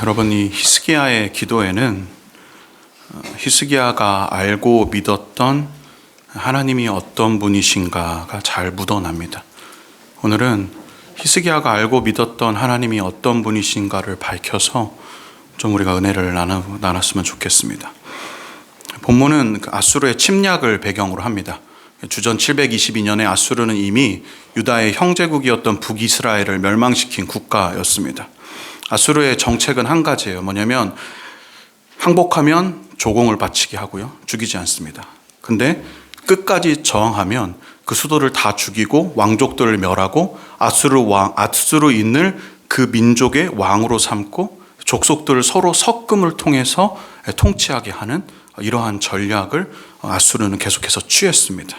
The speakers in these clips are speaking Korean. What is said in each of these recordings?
여러분, 이 히스기야의 기도에는 히스기야가 알고 믿었던 하나님이 어떤 분이신가가 잘 묻어납니다. 오늘은 히스기야가 알고 믿었던 하나님이 어떤 분이신가를 밝혀서 좀 우리가 은혜를 나눴으면 좋겠습니다. 본문은 아수르의 침략을 배경으로 합니다. 주전 722년에 아수르는 이미 유다의 형제국이었던 북이스라엘을 멸망시킨 국가였습니다. 아수르의 정책은 한 가지예요. 뭐냐면 항복하면 조공을 바치게 하고요, 죽이지 않습니다. 근데 끝까지 저항하면 그 수도를 다 죽이고 왕족들을 멸하고 아수르인을 그 민족의 왕으로 삼고 족속들을 서로 섞음을 통해서 통치하게 하는 이러한 전략을 아수르는 계속해서 취했습니다.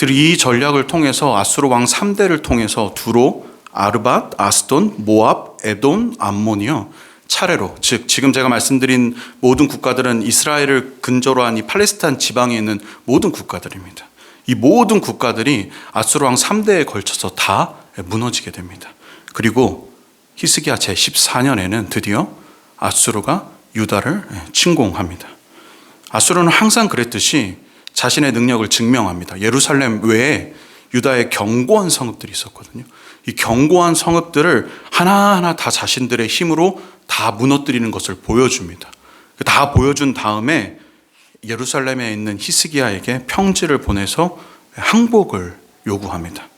이 전략을 통해서 아수르 왕 3대를 통해서 두로, 아르밧, 아스돈, 모압, 에돔, 암몬이요, 차례로, 즉 지금 제가 말씀드린 모든 국가들은 이스라엘을 근저로 한 이 팔레스타인 지방에 있는 모든 국가들입니다. 이 모든 국가들이 아수르 왕 3대에 걸쳐서 다 무너지게 됩니다. 그리고 히스기야 제14년에는 드디어 아수르가 유다를 침공합니다. 아수르는 항상 그랬듯이 자신의 능력을 증명합니다. 예루살렘 외에 유다의 견고한 성읍들이 있었거든요. 이 견고한 성읍들을 하나하나 다 자신들의 힘으로 다 무너뜨리는 것을 보여줍니다. 다 보여준 다음에 예루살렘에 있는 히스기야에게 편지를 보내서 항복을 요구합니다.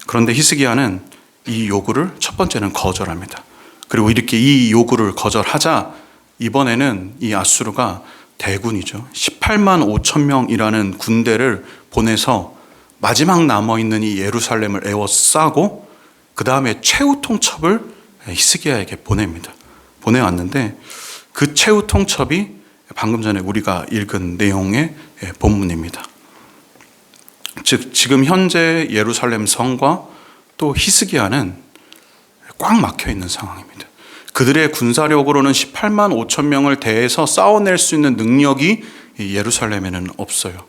그런데 히스기야는 이 요구를 첫 번째는 거절합니다. 그리고 이렇게 이 요구를 거절하자 이번에는 이 아수르가 대군이죠, 18만 5천 명이라는 군대를 보내서 마지막 남아있는 이 예루살렘을 에워싸고 그 다음에 최후 통첩을 히스기야에게 보냅니다. 보내왔는데 그 최후 통첩이 방금 전에 우리가 읽은 내용의 본문입니다. 즉 지금 현재 예루살렘 성과 또 히스기야는 꽉 막혀 있는 상황입니다. 그들의 군사력으로는 18만 5천 명을 대해서 싸워낼 수 있는 능력이 예루살렘에는 없어요.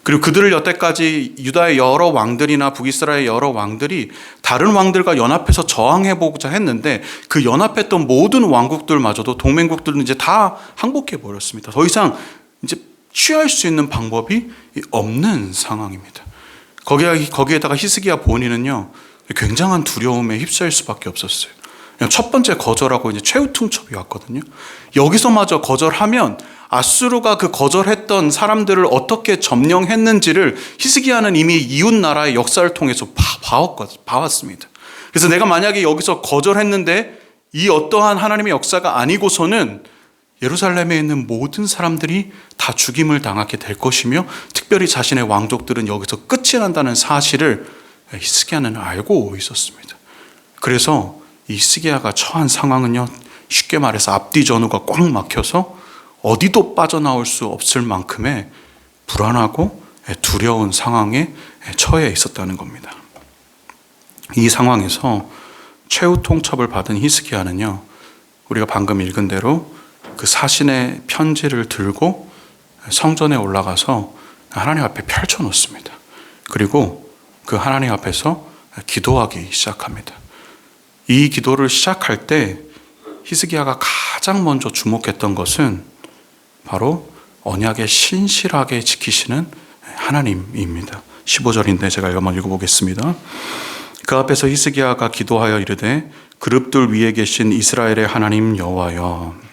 그리고 그들을 여태까지 유다의 여러 왕들이나 북이스라엘의 여러 왕들이 다른 왕들과 연합해서 저항해보고자 했는데 그 연합했던 모든 왕국들마저도, 동맹국들은 이제 다 항복해버렸습니다. 더 이상 이제 취할 수 있는 방법이 없는 상황입니다. 거기에다가 히스기야 본인은요, 굉장한 두려움에 휩싸일 수밖에 없었어요. 첫 번째 거절하고 이제 최후 통첩이 왔거든요. 여기서마저 거절하면 아수르가 그 거절했던 사람들을 어떻게 점령했는지를 히스기야는 이미 이웃 나라의 역사를 통해서 봐왔습니다. 그래서 내가 만약에 여기서 거절했는데 이 어떠한 하나님의 역사가 아니고서는 예루살렘에 있는 모든 사람들이 다 죽임을 당하게 될 것이며 특별히 자신의 왕족들은 여기서 끝이 난다는 사실을 히스기야는 알고 있었습니다. 그래서 이 히스기야가 처한 상황은요, 쉽게 말해서 앞뒤 전후가 꽉 막혀서 어디도 빠져나올 수 없을 만큼의 불안하고 두려운 상황에 처해 있었다는 겁니다. 이 상황에서 최후 통첩을 받은 히스기야는요, 우리가 방금 읽은 대로 그 사신의 편지를 들고 성전에 올라가서 하나님 앞에 펼쳐놓습니다. 그리고 그 하나님 앞에서 기도하기 시작합니다. 이 기도를 시작할 때 히스기야가 가장 먼저 주목했던 것은 바로 언약에 신실하게 지키시는 하나님입니다. 15절인데 제가 한번 읽어보겠습니다. 그 앞에서 히스기야가 기도하여 이르되 그룹들 위에 계신 이스라엘의 하나님 여호와여.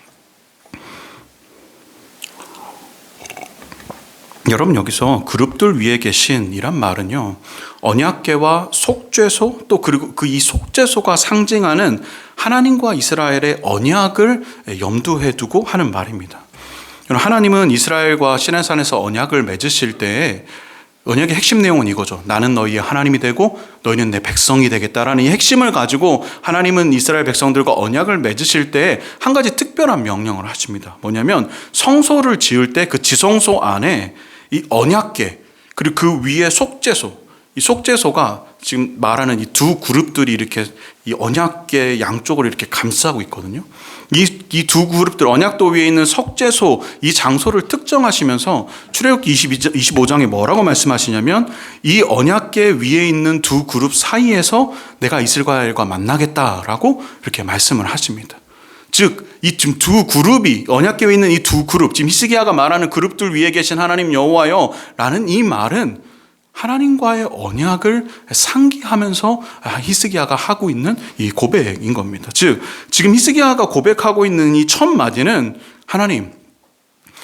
여러분, 여기서 그룹들 위에 계신 이란 말은요, 언약궤와 속죄소, 또 그리고 이 속죄소가 상징하는 하나님과 이스라엘의 언약을 염두에 두고 하는 말입니다. 하나님은 이스라엘과 시내산에서 언약을 맺으실 때 언약의 핵심 내용은 이거죠. 나는 너희의 하나님이 되고 너희는 내 백성이 되겠다라는 이 핵심을 가지고 하나님은 이스라엘 백성들과 언약을 맺으실 때 한 가지 특별한 명령을 하십니다. 뭐냐면 성소를 지을 때 그 지성소 안에 이 언약궤, 그리고 그 위에 속죄소, 이 속죄소가 지금 말하는 이 두 그룹들이 이렇게 이 언약궤 양쪽을 이렇게 감싸고 있거든요. 이 두 그룹들, 언약도 위에 있는 속죄소, 이 장소를 특정하시면서 출애굽기 25장에 뭐라고 말씀하시냐면 이 언약궤 위에 있는 두 그룹 사이에서 내가 이스라엘과 만나겠다라고 이렇게 말씀을 하십니다. 즉 이 지금 두 그룹이 언약궤에 있는 이 두 그룹, 지금 히스기야가 말하는 그룹들 위에 계신 하나님 여호와여 라는 이 말은 하나님과의 언약을 상기하면서 히스기야가 하고 있는 이 고백인 겁니다. 즉 지금 히스기야가 고백하고 있는 이 첫 마디는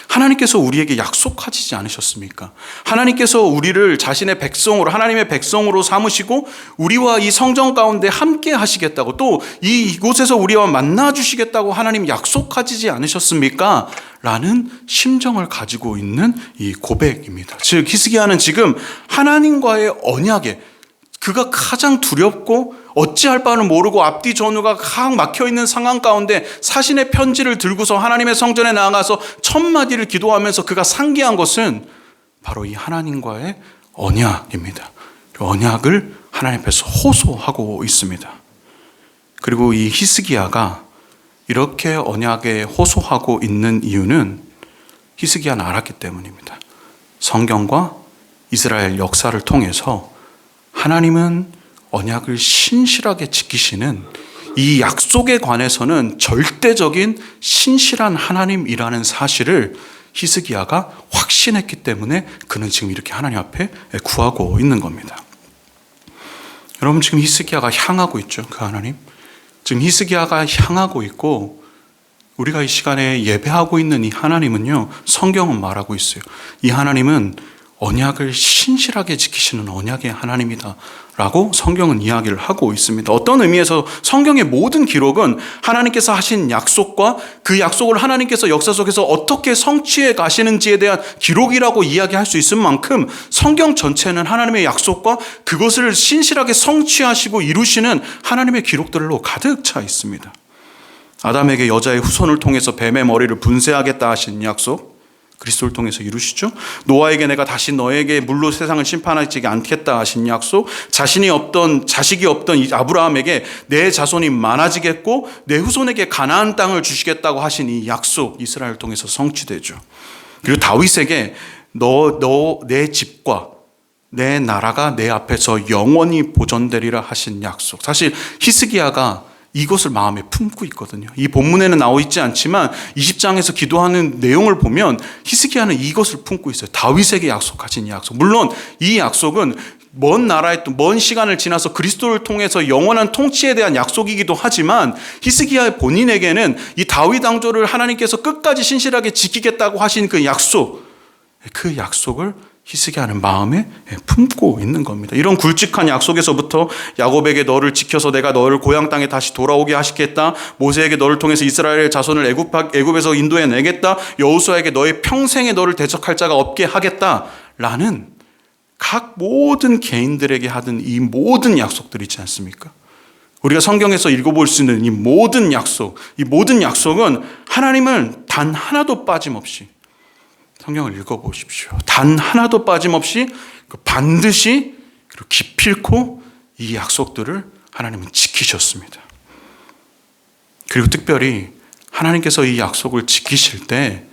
하나님께서 우리에게 약속하시지 않으셨습니까? 하나님께서 우리를 자신의 백성으로, 하나님의 백성으로 삼으시고 우리와 이 성전 가운데 함께 하시겠다고, 또 이곳에서 우리와 만나 주시겠다고 하나님 약속하시지 않으셨습니까? 라는 심정을 가지고 있는 이 고백입니다. 즉 히스기야는 지금 하나님과의 언약에 그가 가장 두렵고 어찌할 바는 모르고 앞뒤 전후가 각 막혀있는 상황 가운데 사신의 편지를 들고서 하나님의 성전에 나아가서 첫 마디를 기도하면서 그가 상기한 것은 바로 이 하나님과의 언약입니다. 언약을 하나님 앞에서 호소하고 있습니다. 그리고 이 히스기야가 이렇게 언약에 호소하고 있는 이유는 히스기야는 알았기 때문입니다. 성경과 이스라엘 역사를 통해서 하나님은 언약을 신실하게 지키시는, 이 약속에 관해서는 절대적인 신실한 하나님이라는 사실을 히스기야가 확신했기 때문에 그는 지금 이렇게 하나님 앞에 구하고 있는 겁니다. 여러분, 지금 히스기야가 향하고 있죠. 그 하나님. 지금 히스기야가 향하고 있고 우리가 이 시간에 예배하고 있는 이 하나님은요, 성경은 말하고 있어요. 이 하나님은 언약을 신실하게 지키시는 언약의 하나님이다 라고 성경은 이야기를 하고 있습니다. 어떤 의미에서 성경의 모든 기록은 하나님께서 하신 약속과 그 약속을 하나님께서 역사 속에서 어떻게 성취해 가시는지에 대한 기록이라고 이야기할 수 있을 만큼 성경 전체는 하나님의 약속과 그것을 신실하게 성취하시고 이루시는 하나님의 기록들로 가득 차 있습니다. 아담에게 여자의 후손을 통해서 뱀의 머리를 분쇄하겠다 하신 약속, 그리스도를 통해서 이루시죠. 노아에게 내가 다시 너에게 물로 세상을 심판하지 않겠다 하신 약속, 자식이 없던 이 아브라함에게 내 자손이 많아지겠고 내 후손에게 가나안 땅을 주시겠다고 하신 이 약속, 이스라엘을 통해서 성취되죠. 그리고 다윗에게 내 집과 내 나라가 내 앞에서 영원히 보존되리라 하신 약속. 사실 히스기야가 이것을 마음에 품고 있거든요. 이 본문에는 나와 있지 않지만 20장에서 기도하는 내용을 보면 히스기야는 이것을 품고 있어요. 다윗에게 약속하신 약속. 물론 이 약속은 먼 나라에 또 먼 시간을 지나서 그리스도를 통해서 영원한 통치에 대한 약속이기도 하지만 히스기야 본인에게는 이 다윗 왕조를 하나님께서 끝까지 신실하게 지키겠다고 하신 그 약속을 히스기야는 마음에 품고 있는 겁니다. 이런 굵직한 약속에서부터 야곱에게 너를 지켜서 내가 너를 고향 땅에 다시 돌아오게 하시겠다, 모세에게 너를 통해서 이스라엘 자손을 애굽에서 인도해 내겠다, 여호수아에게 너의 평생에 너를 대적할 자가 없게 하겠다라는 각 모든 개인들에게 하던 이 모든 약속들이 있지 않습니까? 우리가 성경에서 읽어볼 수 있는 이 모든 약속은 하나님은 단 하나도 빠짐없이, 성경을 읽어보십시오. 단 하나도 빠짐없이 반드시 그리고 기필코 이 약속들을 하나님은 지키셨습니다. 그리고 특별히 하나님께서 이 약속을 지키실 때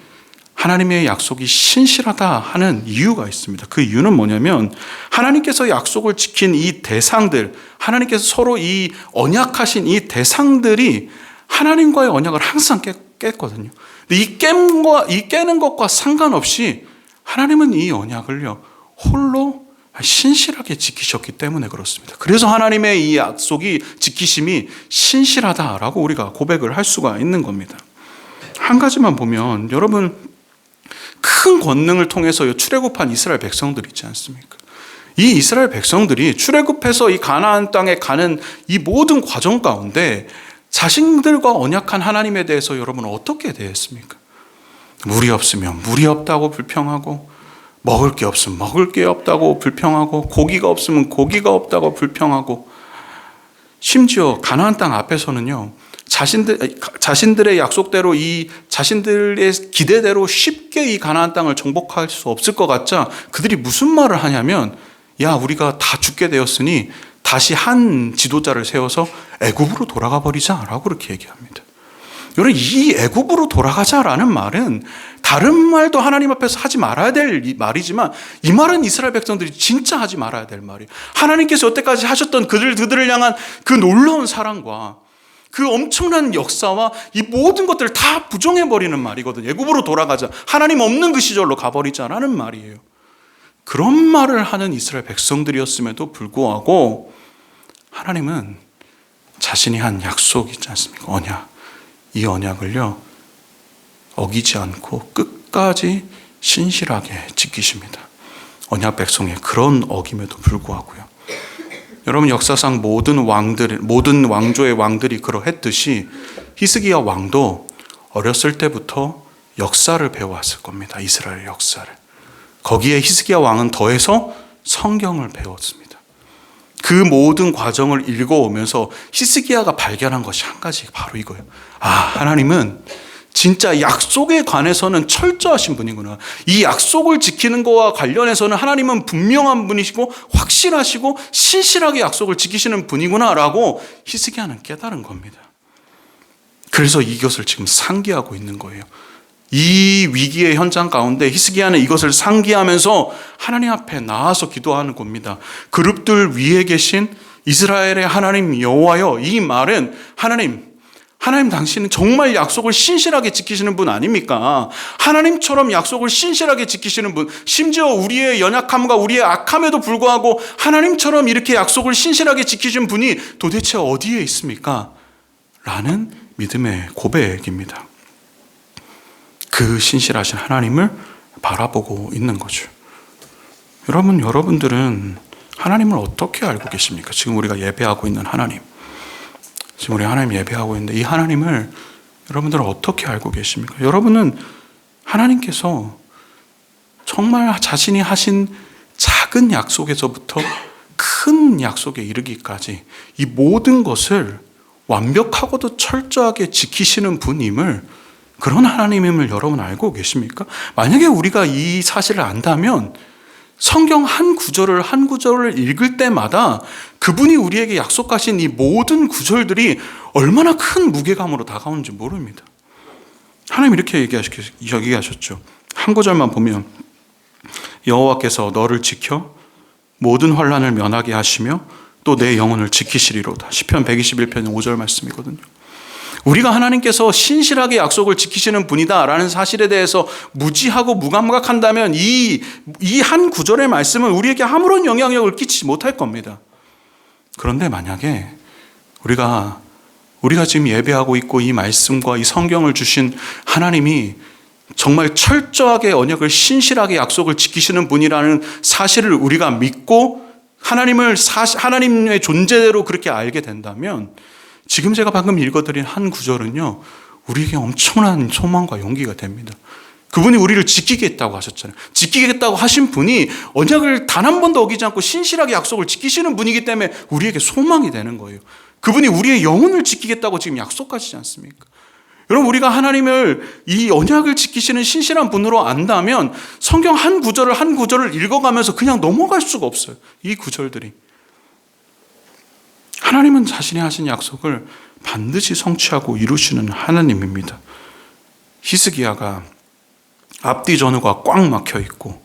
하나님의 약속이 신실하다 하는 이유가 있습니다. 그 이유는 뭐냐면 하나님께서 약속을 지킨 이 대상들, 하나님께서 서로 이 언약하신 이 대상들이 하나님과의 언약을 항상 깼거든요. 이 깨는 것과 상관없이 하나님은 이 언약을요, 홀로 신실하게 지키셨기 때문에 그렇습니다. 그래서 하나님의 이 약속이 지키심이 신실하다라고 우리가 고백을 할 수가 있는 겁니다. 한 가지만 보면 여러분, 큰 권능을 통해서 출애굽한 이스라엘 백성들 있지 않습니까? 이 이스라엘 백성들이 출애굽해서 이 가나안 땅에 가는 이 모든 과정 가운데 자신들과 언약한 하나님에 대해서 여러분 어떻게 대했습니까? 물이 없으면 물이 없다고 불평하고, 먹을 게 없으면 먹을 게 없다고 불평하고, 고기가 없으면 고기가 없다고 불평하고, 심지어 가나안 땅 앞에서는요, 자신들의 약속대로 자신들의 기대대로 쉽게 이 가나안 땅을 정복할 수 없을 것 같자 그들이 무슨 말을 하냐면, 야, 우리가 다 죽게 되었으니 다시 한 지도자를 세워서 애굽으로 돌아가 버리자라고 그렇게 얘기합니다. 여러분, 이 애굽으로 돌아가자라는 말은 다른 말도 하나님 앞에서 하지 말아야 될 말이지만 이 말은 이스라엘 백성들이 진짜 하지 말아야 될 말이에요. 하나님께서 여태까지 하셨던 그들을 향한 그 놀라운 사랑과 그 엄청난 역사와 이 모든 것들을 다 부정해버리는 말이거든요. 애굽으로 돌아가자, 하나님 없는 그 시절로 가버리자라는 말이에요. 그런 말을 하는 이스라엘 백성들이었음에도 불구하고 하나님은 자신이 한 약속이 있지 않습니까? 언약. 이 언약을요, 어기지 않고 끝까지 신실하게 지키십니다. 언약 백성의 그런 어김에도 불구하고요. 여러분, 역사상 모든 왕조의 왕들이 그러했듯이 히스기야 왕도 어렸을 때부터 역사를 배워왔을 겁니다. 이스라엘 역사를. 거기에 히스기야 왕은 더해서 성경을 배웠습니다. 그 모든 과정을 읽어오면서 히스기야가 발견한 것이 한 가지, 바로 이거예요. 하나님은 진짜 약속에 관해서는 철저하신 분이구나. 이 약속을 지키는 것과 관련해서는 하나님은 분명한 분이시고 확실하시고 신실하게 약속을 지키시는 분이구나 라고 히스기야는 깨달은 겁니다. 그래서 이것을 지금 상기하고 있는 거예요. 이 위기의 현장 가운데 히스기야는 이것을 상기하면서 하나님 앞에 나와서 기도하는 겁니다. 그룹들 위에 계신 이스라엘의 하나님 여호와여, 이 말은 하나님 당신은 정말 약속을 신실하게 지키시는 분 아닙니까? 하나님처럼 약속을 신실하게 지키시는 분, 심지어 우리의 연약함과 우리의 악함에도 불구하고 하나님처럼 이렇게 약속을 신실하게 지키신 분이 도대체 어디에 있습니까? 라는 믿음의 고백입니다. 그 신실하신 하나님을 바라보고 있는 거죠. 여러분들은 하나님을 어떻게 알고 계십니까? 지금 우리가 예배하고 있는 하나님, 지금 우리 하나님 예배하고 있는데 이 하나님을 여러분들은 어떻게 알고 계십니까? 여러분은 하나님께서 정말 자신이 하신 작은 약속에서부터 큰 약속에 이르기까지 이 모든 것을 완벽하고도 철저하게 지키시는 분임을, 그런 하나님임을 여러분 알고 계십니까? 만약에 우리가 이 사실을 안다면 성경 한 구절을 읽을 때마다 그분이 우리에게 약속하신 이 모든 구절들이 얼마나 큰 무게감으로 다가오는지 모릅니다. 하나님 이렇게 얘기하셨죠. 한 구절만 보면 여호와께서 너를 지켜 모든 환난을 면하게 하시며 또 내 영혼을 지키시리로다. 시편 121편 5절 말씀이거든요. 우리가 하나님께서 신실하게 약속을 지키시는 분이다라는 사실에 대해서 무지하고 무감각한다면 이 한 구절의 말씀은 우리에게 아무런 영향력을 끼치지 못할 겁니다. 그런데 만약에 우리가 지금 예배하고 있고 이 말씀과 이 성경을 주신 하나님이 정말 철저하게 언약을 신실하게 약속을 지키시는 분이라는 사실을 우리가 믿고 하나님의 존재대로 그렇게 알게 된다면 지금 제가 방금 읽어드린 한 구절은요, 우리에게 엄청난 소망과 용기가 됩니다. 그분이 우리를 지키겠다고 하셨잖아요. 지키겠다고 하신 분이 언약을 단 한 번도 어기지 않고 신실하게 약속을 지키시는 분이기 때문에 우리에게 소망이 되는 거예요. 그분이 우리의 영혼을 지키겠다고 지금 약속하시지 않습니까? 여러분, 우리가 하나님을 이 언약을 지키시는 신실한 분으로 안다면 성경 한 구절을 읽어가면서 그냥 넘어갈 수가 없어요. 이 구절들이. 하나님은 자신이 하신 약속을 반드시 성취하고 이루시는 하나님입니다. 히스기야가 앞뒤 전후가 꽉 막혀 있고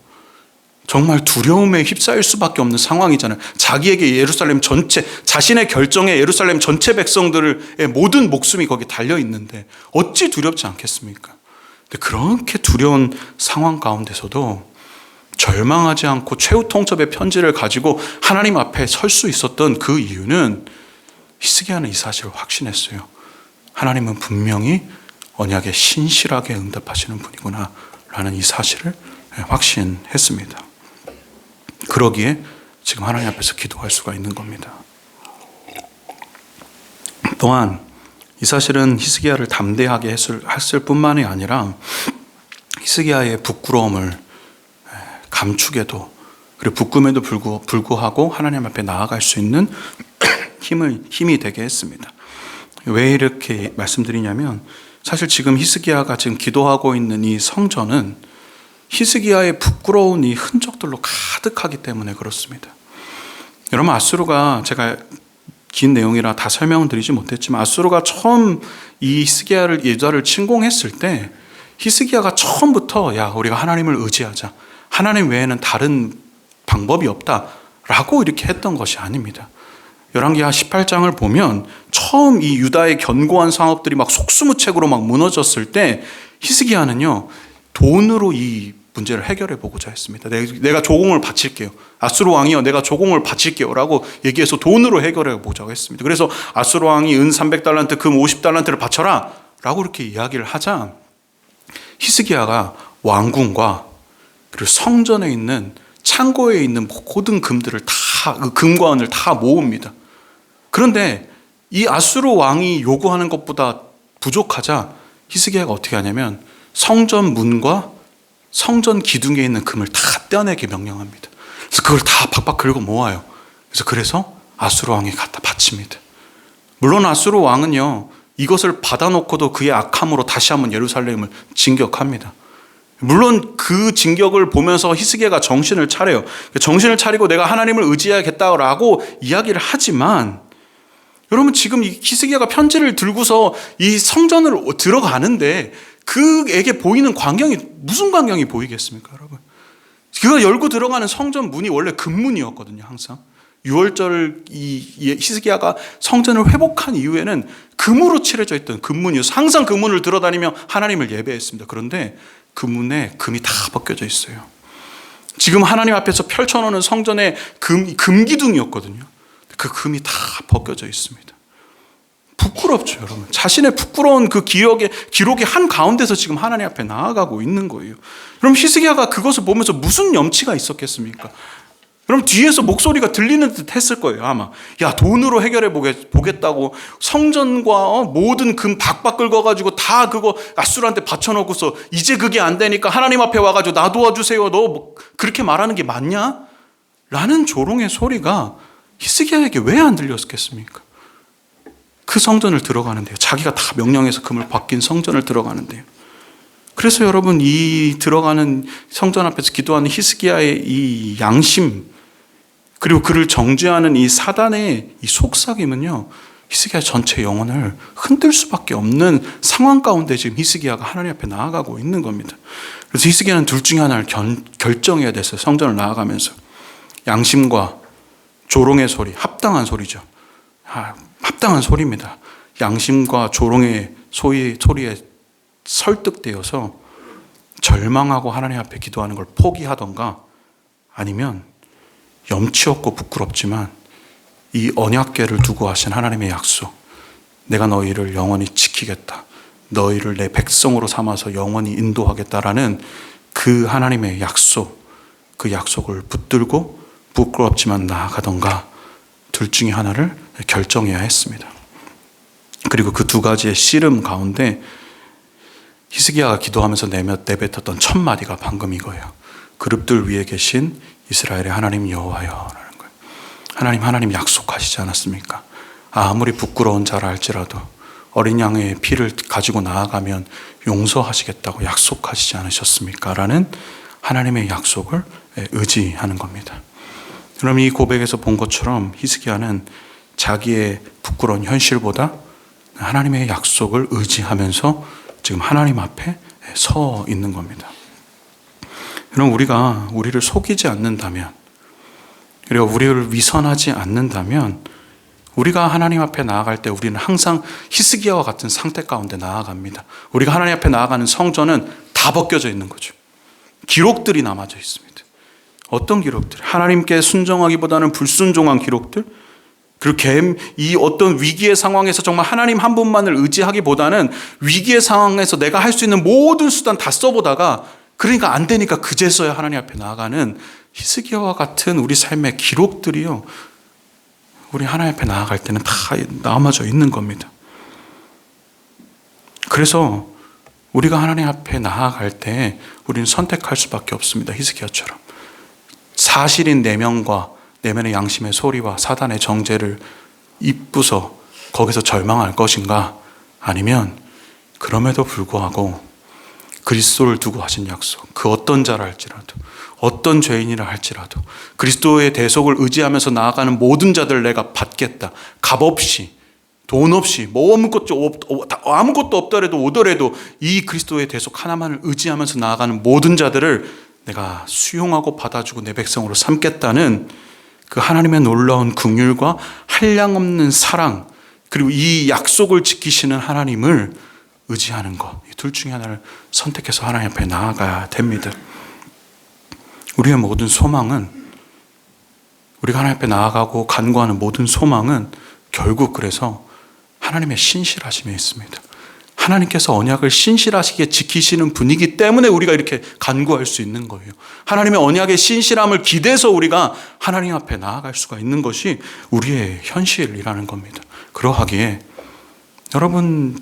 정말 두려움에 휩싸일 수밖에 없는 상황이잖아요. 자기에게 예루살렘 전체, 자신의 결정에 예루살렘 전체 백성들의 모든 목숨이 거기 달려 있는데 어찌 두렵지 않겠습니까? 근데 그렇게 두려운 상황 가운데서도 절망하지 않고 최후 통첩의 편지를 가지고 하나님 앞에 설 수 있었던 그 이유는 히스기야는 이 사실을 확신했어요. 하나님은 분명히 언약에 신실하게 응답하시는 분이구나 라는 이 사실을 확신했습니다. 그러기에 지금 하나님 앞에서 기도할 수가 있는 겁니다. 또한 이 사실은 히스기야를 담대하게 했을 뿐만이 아니라 히스기야의 부끄러움을 감추게도, 그리고 부끄럼에도 불구하고 하나님 앞에 나아갈 수 있는 힘이 되게 했습니다. 왜 이렇게 말씀드리냐면, 사실 지금 히스기야가 지금 기도하고 있는 이 성전은 히스기야의 부끄러운 이 흔적들로 가득하기 때문에 그렇습니다. 여러분, 아수르가, 제가 긴 내용이라 다 설명을 드리지 못했지만, 아수르가 처음 이 히스기야를 유다를 침공했을 때 히스기야가 처음부터 우리가 하나님을 의지하자, 하나님 외에는 다른 방법이 없다라고 이렇게 했던 것이 아닙니다. 열왕기하 18장을 보면 처음 이 유다의 견고한 상업들이 막 속수무책으로 막 무너졌을 때 히스기야는요, 돈으로 이 문제를 해결해 보고자 했습니다. 내가 조공을 바칠게요. 아수르 왕이요, 내가 조공을 바칠게요 라고 얘기해서 돈으로 해결해 보자고 했습니다. 그래서 아수르 왕이 은 300달란트, 금 50달란트를 바쳐라 라고 이렇게 이야기를 하자 히스기야가 왕궁과 그리고 성전에 있는 창고에 있는 모든 금들을 다, 금과 은을 다 모읍니다. 그런데 이 아수르 왕이 요구하는 것보다 부족하자 히스기야가 어떻게 하냐면 성전 문과 성전 기둥에 있는 금을 다 떼어내게 명령합니다. 그래서 그걸 다 박박 긁어 모아요. 그래서 아수르 왕이 갖다 바칩니다. 물론 아수르 왕은요, 이것을 받아놓고도 그의 악함으로 다시 한번 예루살렘을 진격합니다. 물론 그 진격을 보면서 히스기야가 정신을 차려요. 정신을 차리고 내가 하나님을 의지해야겠다라고 이야기를 하지만, 여러분 지금 이 히스기야가 편지를 들고서 이 성전으로 들어가는데 그에게 보이는 광경이 무슨 광경이 보이겠습니까, 여러분? 그가 열고 들어가는 성전 문이 원래 금문이었거든요, 항상. 6월절 이 히스기야가 성전을 회복한 이후에는 금으로 칠해져 있던 금문이어서 항상 그 문을 들어다니며 하나님을 예배했습니다. 그런데 그 문에 금이 다 벗겨져 있어요. 지금 하나님 앞에서 펼쳐놓는 성전의 금기둥이었거든요. 그 금이 다 벗겨져 있습니다. 부끄럽죠, 여러분. 자신의 부끄러운 그 기록의 한 가운데서 지금 하나님 앞에 나아가고 있는 거예요. 그럼 히스기야가 그것을 보면서 무슨 염치가 있었겠습니까? 그럼 뒤에서 목소리가 들리는 듯 했을 거예요, 아마. 야, 돈으로 해결해 보겠다고 성전과 모든 금 박박 긁어가지고 다 그거 아수르한테 바쳐놓고서 이제 그게 안 되니까 하나님 앞에 와가지고 나 도와주세요. 너 뭐 그렇게 말하는 게 맞냐? 라는 조롱의 소리가 히스기야에게 왜 안 들렸겠습니까? 그 성전을 들어가는데요. 자기가 다 명령해서 금을 바뀐 성전을 들어가는데요. 그래서 여러분, 이 들어가는 성전 앞에서 기도하는 히스기야의 이 양심, 그리고 그를 정죄하는 이 사단의 이 속삭임은요, 히스기야 전체 영혼을 흔들 수밖에 없는 상황 가운데 지금 히스기야가 하나님 앞에 나아가고 있는 겁니다. 그래서 히스기야는 둘 중에 하나를 결정해야 됐어요. 성전을 나아가면서. 양심과 조롱의 소리, 합당한 소리죠. 합당한 소리입니다. 양심과 조롱의 소리에 설득되어서 절망하고 하나님 앞에 기도하는 걸 포기하던가, 아니면 염치 없고 부끄럽지만 이 언약궤를 두고 하신 하나님의 약속, 내가 너희를 영원히 지키겠다, 너희를 내 백성으로 삼아서 영원히 인도하겠다라는 그 하나님의 약속, 그 약속을 붙들고 부끄럽지만 나아가던가, 둘 중에 하나를 결정해야 했습니다. 그리고 그 두 가지의 씨름 가운데 히스기야가 기도하면서 내뱉었던 첫 마디가 방금 이거예요. 그룹들 위에 계신 이스라엘의 하나님 여호와여라는 거예요. 하나님 약속하시지 않았습니까? 아무리 부끄러운 자라 할지라도 어린 양의 피를 가지고 나아가면 용서하시겠다고 약속하시지 않으셨습니까? 라는 하나님의 약속을 의지하는 겁니다. 그럼 이 고백에서 본 것처럼 히스기야는 자기의 부끄러운 현실보다 하나님의 약속을 의지하면서 지금 하나님 앞에 서 있는 겁니다. 그럼 우리가 우리를 속이지 않는다면, 그리고 우리를 위선하지 않는다면, 우리가 하나님 앞에 나아갈 때 우리는 항상 히스기야와 같은 상태 가운데 나아갑니다. 우리가 하나님 앞에 나아가는 성전은 다 벗겨져 있는 거죠. 기록들이 남아져 있습니다. 어떤 기록들? 하나님께 순종하기보다는 불순종한 기록들? 그리고 이 어떤 위기의 상황에서 정말 하나님 한 분만을 의지하기보다는 위기의 상황에서 내가 할 수 있는 모든 수단 다 써보다가 그러니까 안 되니까 그제서야 하나님 앞에 나아가는 히스기야와 같은 우리 삶의 기록들이요, 우리 하나님 앞에 나아갈 때는 다 남아져 있는 겁니다. 그래서 우리가 하나님 앞에 나아갈 때 우리는 선택할 수밖에 없습니다. 히스기야처럼. 사실인 내면과 내면의 양심의 소리와 사단의 정죄를 입부서 거기서 절망할 것인가, 아니면 그럼에도 불구하고 그리스도를 두고 하신 약속, 그 어떤 자라 할지라도, 어떤 죄인이라 할지라도 그리스도의 대속을 의지하면서 나아가는 모든 자들 내가 받겠다, 값없이, 돈 없이, 뭐 아무것도 없더라도 오더라도 이 그리스도의 대속 하나만을 의지하면서 나아가는 모든 자들을 내가 수용하고 받아주고 내 백성으로 삼겠다는 그 하나님의 놀라운 긍휼과 한량없는 사랑, 그리고 이 약속을 지키시는 하나님을 의지하는 것, 이 둘 중에 하나를 선택해서 하나님 앞에 나아가야 됩니다. 우리의 모든 소망은, 우리가 하나님 앞에 나아가고 간구하는 모든 소망은 결국 그래서 하나님의 신실하심에 있습니다. 하나님께서 언약을 신실하시게 지키시는 분이기 때문에 우리가 이렇게 간구할 수 있는 거예요. 하나님의 언약의 신실함을 기대서 우리가 하나님 앞에 나아갈 수가 있는 것이 우리의 현실이라는 겁니다. 그러하기에 여러분,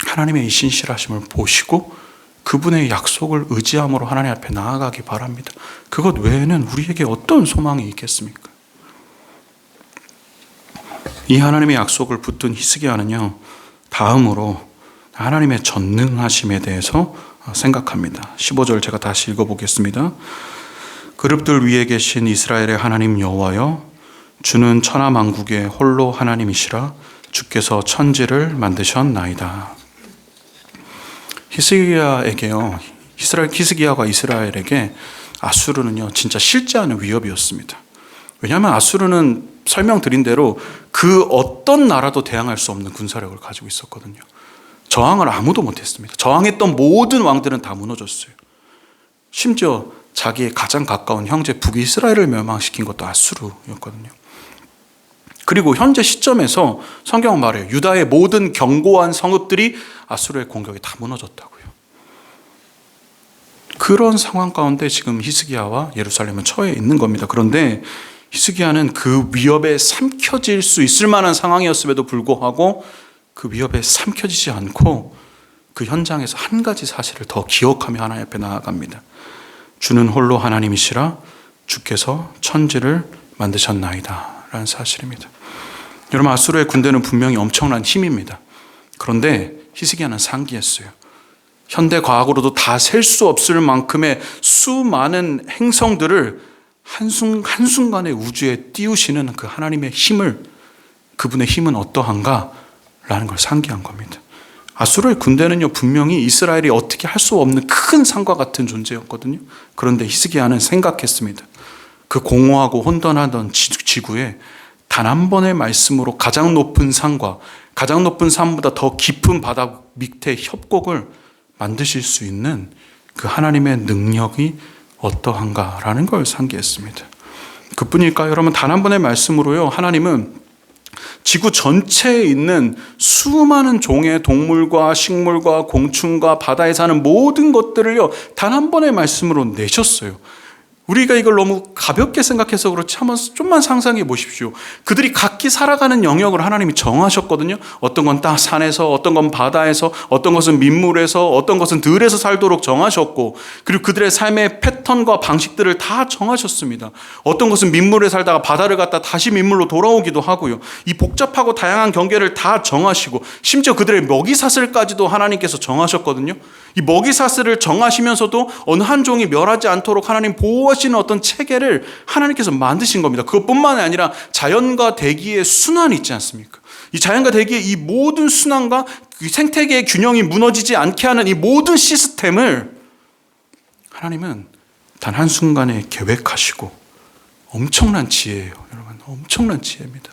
하나님의 이 신실하심을 보시고 그분의 약속을 의지함으로 하나님 앞에 나아가기 바랍니다. 그것 외에는 우리에게 어떤 소망이 있겠습니까? 이 하나님의 약속을 붙든 히스기야는요, 다음으로 하나님의 전능하심에 대해서 생각합니다. 15절 제가 다시 읽어보겠습니다. 그룹들 위에 계신 이스라엘의 하나님 여호와여, 주는 천하만국의 홀로 하나님이시라. 주께서 천지를 만드셨나이다. 히스기야가 이스라엘에게 아수르는요, 진짜 실제하는 위협이었습니다. 왜냐하면 아수르는 설명드린 대로 그 어떤 나라도 대항할 수 없는 군사력을 가지고 있었거든요. 저항을 아무도 못했습니다. 저항했던 모든 왕들은 다 무너졌어요. 심지어 자기의 가장 가까운 형제 북이스라엘을 멸망시킨 것도 아수르였거든요. 그리고 현재 시점에서 성경은 말해요. 유다의 모든 견고한 성읍들이 아수르의 공격에 다 무너졌다고요. 그런 상황 가운데 지금 히스기야와 예루살렘은 처해 있는 겁니다. 그런데 히스기야는 그 위협에 삼켜질 수 있을 만한 상황이었음에도 불구하고 그 위협에 삼켜지지 않고 그 현장에서 한 가지 사실을 더 기억하며 하나님 앞에 나아갑니다. 주는 홀로 하나님이시라. 주께서 천지를 만드셨나이다 라는 사실입니다. 여러분, 아수르의 군대는 분명히 엄청난 힘입니다. 그런데 히스기야는 상기했어요. 현대 과학으로도 다 셀 수 없을 만큼의 수많은 행성들을 한순간에 우주에 띄우시는 그 하나님의 힘을, 그분의 힘은 어떠한가 라는 걸 상기한 겁니다. 아수르의 군대는요, 분명히 이스라엘이 어떻게 할 수 없는 큰 산과 같은 존재였거든요. 그런데 히스기야는 생각했습니다. 그 공허하고 혼돈하던 지구에 단 한 번의 말씀으로 가장 높은 산과 가장 높은 산보다 더 깊은 바다 밑에 협곡을 만드실 수 있는 그 하나님의 능력이 어떠한가라는 걸 상기했습니다. 그뿐일까요? 여러분, 단 한 번의 말씀으로요, 하나님은 지구 전체에 있는 수많은 종의 동물과 식물과 곤충과 바다에 사는 모든 것들을요, 단 한 번의 말씀으로 내셨어요. 우리가 이걸 너무 가볍게 생각해서 그렇지, 한번 좀만 상상해 보십시오. 그들이 각기 살아가는 영역을 하나님이 정하셨거든요. 어떤 건 딱 산에서, 어떤 건 바다에서, 어떤 것은 민물에서, 어떤 것은 들에서 살도록 정하셨고, 그리고 그들의 삶의 패턴과 방식들을 다 정하셨습니다. 어떤 것은 민물에 살다가 바다를 갔다 다시 민물로 돌아오기도 하고요. 이 복잡하고 다양한 경계를 다 정하시고, 심지어 그들의 먹이사슬까지도 하나님께서 정하셨거든요. 이 먹이사슬을 정하시면서도 어느 한 종이 멸하지 않도록 하나님 보호하시는 어떤 체계를 하나님께서 만드신 겁니다. 그것뿐만 아니라 자연과 대기의 순환이 있지 않습니까? 이 자연과 대기의 이 모든 순환과 생태계의 균형이 무너지지 않게 하는 이 모든 시스템을 하나님은 단 한순간에 계획하시고, 엄청난 지혜예요. 여러분, 엄청난 지혜입니다.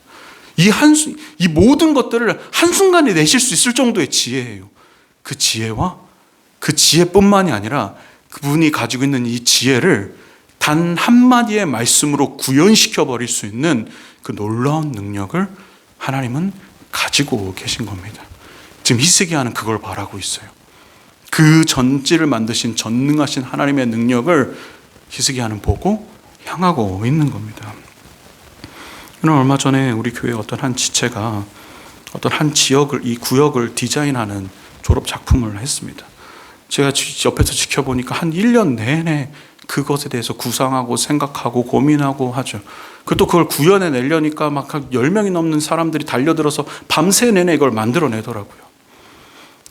이 모든 것들을 한순간에 내실 수 있을 정도의 지혜예요. 그 지혜와 그 지혜뿐만이 아니라 그분이 가지고 있는 이 지혜를 단 한마디의 말씀으로 구현시켜 버릴 수 있는 그 놀라운 능력을 하나님은 가지고 계신 겁니다. 지금 히스기야는 그걸 바라고 있어요. 그 전지를 만드신 전능하신 하나님의 능력을 히스기야는 보고 향하고 있는 겁니다. 얼마 전에 우리 교회 어떤 한 지체가 어떤 한 지역을, 이 구역을 디자인하는 졸업 작품을 했습니다. 제가 옆에서 지켜보니까 한 1년 내내 그것에 대해서 구상하고 생각하고 고민하고 하죠. 또 그걸 구현해 내려니까 막 10명이 넘는 사람들이 달려들어서 밤새 내내 이걸 만들어내더라고요.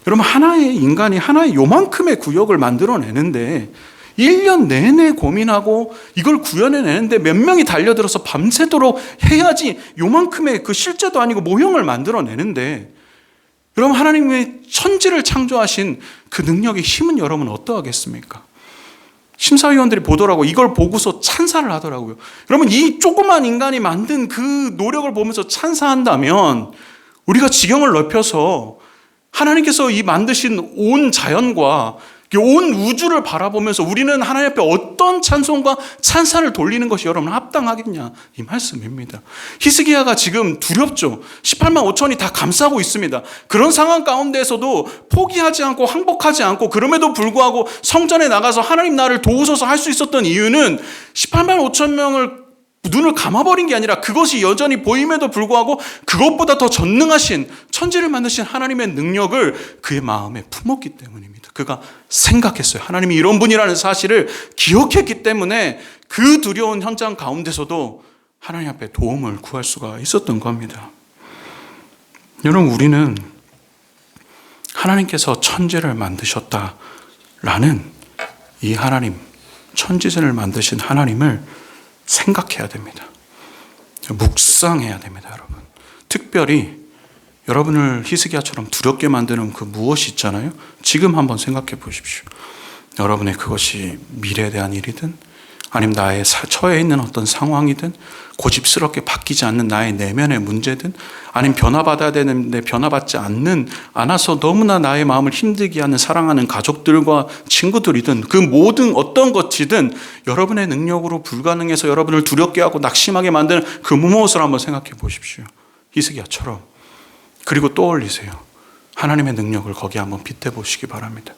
여러분, 하나의 인간이 하나의 요만큼의 구역을 만들어내는데 1년 내내 고민하고 이걸 구현해내는데 몇 명이 달려들어서 밤새도록 해야지 요만큼의 그 실제도 아니고 모형을 만들어내는데, 여러분, 하나님의 천지를 창조하신 그 능력의 힘은 여러분 어떠하겠습니까? 심사위원들이 보더라고. 이걸 보고서 찬사를 하더라고요. 여러분, 이 조그만 인간이 만든 그 노력을 보면서 찬사한다면 우리가 지경을 넓혀서 하나님께서 이 만드신 온 자연과 온 우주를 바라보면서 우리는 하나님 앞에 어떤 찬송과 찬사를 돌리는 것이 여러분 합당하겠냐, 이 말씀입니다. 히스기야가 지금 두렵죠. 18만 5천이 다 감싸고 있습니다. 그런 상황 가운데에서도 포기하지 않고 항복하지 않고 그럼에도 불구하고 성전에 나가서 하나님 나를 도우소서 할 수 있었던 이유는 18만 5천 명을 눈을 감아버린 게 아니라 그것이 여전히 보임에도 불구하고 그것보다 더 전능하신, 천지를 만드신 하나님의 능력을 그의 마음에 품었기 때문입니다. 그가 생각했어요. 하나님이 이런 분이라는 사실을 기억했기 때문에 그 두려운 현장 가운데서도 하나님 앞에 도움을 구할 수가 있었던 겁니다. 여러분, 우리는 하나님께서 천지를 만드셨다라는 이 하나님, 천지전을 만드신 하나님을 생각해야 됩니다. 묵상해야 됩니다, 여러분. 특별히 여러분을 히스기야처럼 두렵게 만드는 그 무엇이 있잖아요. 지금 한번 생각해 보십시오. 여러분의 그것이 미래에 대한 일이든 아니면 나의 처해 있는 어떤 상황이든 고집스럽게 바뀌지 않는 나의 내면의 문제든 아니면 변화받아야 되는데 변화받지 않아서 너무나 나의 마음을 힘들게 하는 사랑하는 가족들과 친구들이든 그 모든 어떤 것이든 여러분의 능력으로 불가능해서 여러분을 두렵게 하고 낙심하게 만드는 그 무엇을 한번 생각해 보십시오. 히스기야처럼. 그리고 떠올리세요. 하나님의 능력을 거기에 한번 빗대 보시기 바랍니다.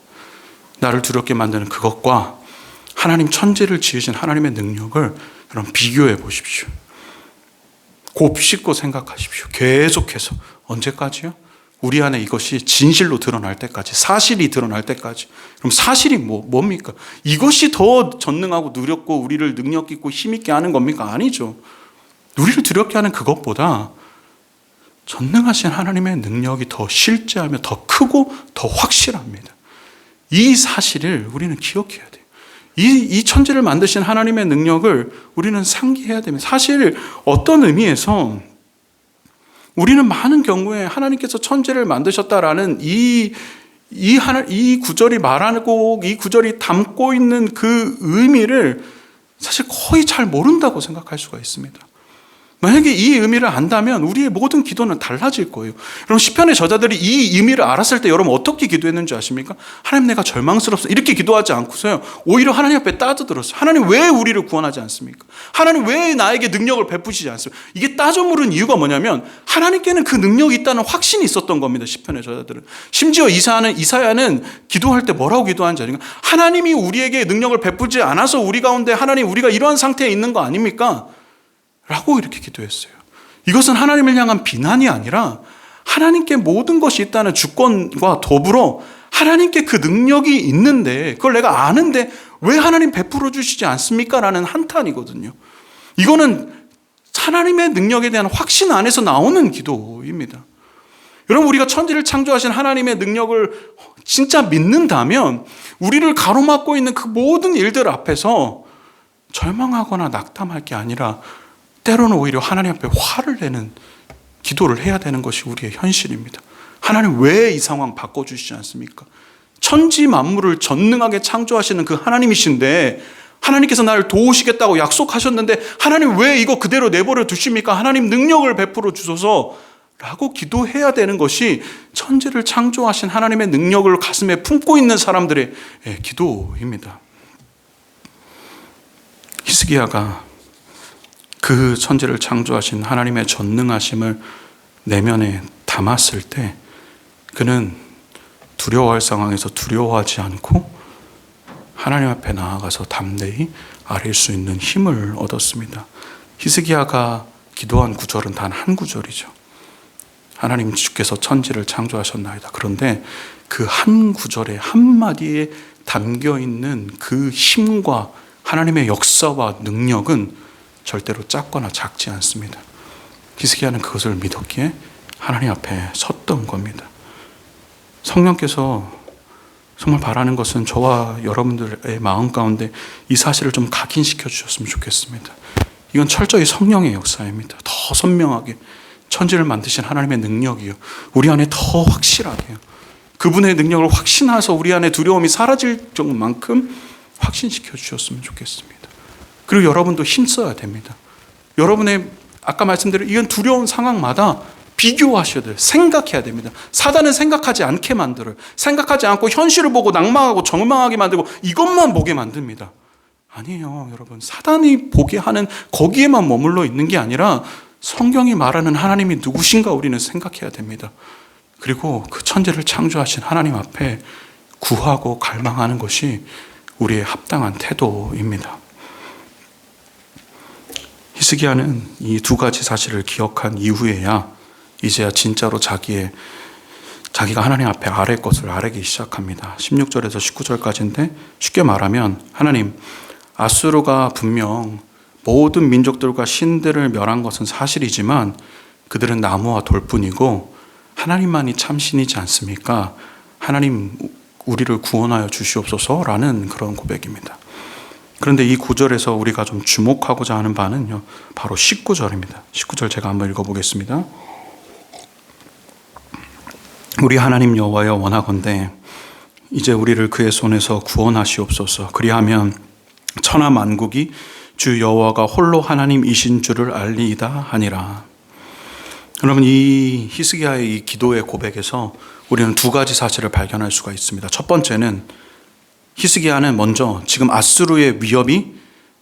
나를 두렵게 만드는 그것과 하나님 천지를 지으신 하나님의 능력을 여러분 비교해 보십시오. 곱씹고 생각하십시오. 계속해서. 언제까지요? 우리 안에 이것이 진실로 드러날 때까지, 사실이 드러날 때까지. 그럼 사실이 뭡니까? 이것이 더 전능하고 누렸고 우리를 능력 있고 힘 있게 하는 겁니까? 아니죠. 우리를 두렵게 하는 그것보다 전능하신 하나님의 능력이 더 실제하며 더 크고 더 확실합니다. 이 사실을 우리는 기억해야 돼요. 이 천지를 만드신 하나님의 능력을 우리는 상기해야 됩니다. 사실 어떤 의미에서 우리는 많은 경우에 하나님께서 천지를 만드셨다라는 이 구절이 말하고 이 구절이 담고 있는 그 의미를 사실 거의 잘 모른다고 생각할 수가 있습니다. 만약에 이 의미를 안다면 우리의 모든 기도는 달라질 거예요. 여러분, 시편의 저자들이 이 의미를 알았을 때 여러분 어떻게 기도했는지 아십니까? 하나님, 내가 절망스럽소, 이렇게 기도하지 않고서요, 오히려 하나님 앞에 따져들었어요. 하나님, 왜 우리를 구원하지 않습니까? 하나님, 왜 나에게 능력을 베푸시지 않습니까? 이게 따져 물은 이유가 뭐냐면 하나님께는 그 능력이 있다는 확신이 있었던 겁니다. 시편의 저자들은. 심지어 이사야는 기도할 때 뭐라고 기도하는지 아십니까? 하나님이 우리에게 능력을 베푸지 않아서 우리 가운데 하나님, 우리가 이러한 상태에 있는 거 아닙니까? 라고 이렇게 기도했어요. 이것은 하나님을 향한 비난이 아니라 하나님께 모든 것이 있다는 주권과 더불어 하나님께 그 능력이 있는데 그걸 내가 아는데 왜 하나님 베풀어 주시지 않습니까? 라는 한탄이거든요. 이거는 하나님의 능력에 대한 확신 안에서 나오는 기도입니다. 여러분, 우리가 천지를 창조하신 하나님의 능력을 진짜 믿는다면 우리를 가로막고 있는 그 모든 일들 앞에서 절망하거나 낙담할 게 아니라 때로는 오히려 하나님 앞에 화를 내는 기도를 해야 되는 것이 우리의 현실입니다. 하나님, 왜 이 상황 바꿔주시지 않습니까? 천지 만물을 전능하게 창조하시는 그 하나님이신데 하나님께서 나를 도우시겠다고 약속하셨는데 하나님, 왜 이거 그대로 내버려 두십니까? 하나님, 능력을 베풀어 주소서 라고 기도해야 되는 것이 천지를 창조하신 하나님의 능력을 가슴에 품고 있는 사람들의 기도입니다. 히스기야가 그 천지를 창조하신 하나님의 전능하심을 내면에 담았을 때 그는 두려워할 상황에서 두려워하지 않고 하나님 앞에 나아가서 담대히 아뢰일 수 있는 힘을 얻었습니다. 히스기야가 기도한 구절은 단 한 구절이죠. 하나님, 주께서 천지를 창조하셨나이다. 그런데 그 한 구절의 한마디에 담겨있는 그 힘과 하나님의 역사와 능력은 절대로 작거나 작지 않습니다. 히스기야는 그것을 믿었기에 하나님 앞에 섰던 겁니다. 성령께서 정말 바라는 것은 저와 여러분들의 마음 가운데 이 사실을 좀 각인시켜 주셨으면 좋겠습니다. 이건 철저히 성령의 역사입니다. 더 선명하게 천지를 만드신 하나님의 능력이요, 우리 안에 더 확실하게요, 그분의 능력을 확신해서 우리 안에 두려움이 사라질 만큼 확신시켜 주셨으면 좋겠습니다. 그리고 여러분도 힘써야 됩니다. 여러분의 아까 말씀드린 이런 두려운 상황마다 비교하셔야 돼요. 생각해야 됩니다. 사단은 생각하지 않게 만들어요. 생각하지 않고 현실을 보고 낭망하고 절망하게 만들고 이것만 보게 만듭니다. 아니에요, 여러분. 사단이 보게 하는 거기에만 머물러 있는 게 아니라 성경이 말하는 하나님이 누구신가 우리는 생각해야 됩니다. 그리고 그 천지를 창조하신 하나님 앞에 구하고 갈망하는 것이 우리의 합당한 태도입니다. 히스기야는 이 두 가지 사실을 기억한 이후에야 이제야 진짜로 자기가 하나님 앞에 아뢰 것을 아뢰기 시작합니다. 16절에서 19절까지인데 쉽게 말하면 하나님, 아수르가 분명 모든 민족들과 신들을 멸한 것은 사실이지만 그들은 나무와 돌뿐이고 하나님만이 참 신이지 않습니까? 하나님, 우리를 구원하여 주시옵소서라는 그런 고백입니다. 그런데 이 구절에서 우리가 좀 주목하고자 하는 바는요, 바로 19절입니다. 19절 제가 한번 읽어보겠습니다. 우리 하나님 여호와여, 원하건대 이제 우리를 그의 손에서 구원하시옵소서. 그리하면 천하 만국이 주 여호와가 홀로 하나님이신 줄을 알리이다 하니라. 여러분, 이 히스기야의 이 기도의 고백에서 우리는 두 가지 사실을 발견할 수가 있습니다. 첫 번째는 히스기야는 먼저 지금 아수르의 위협이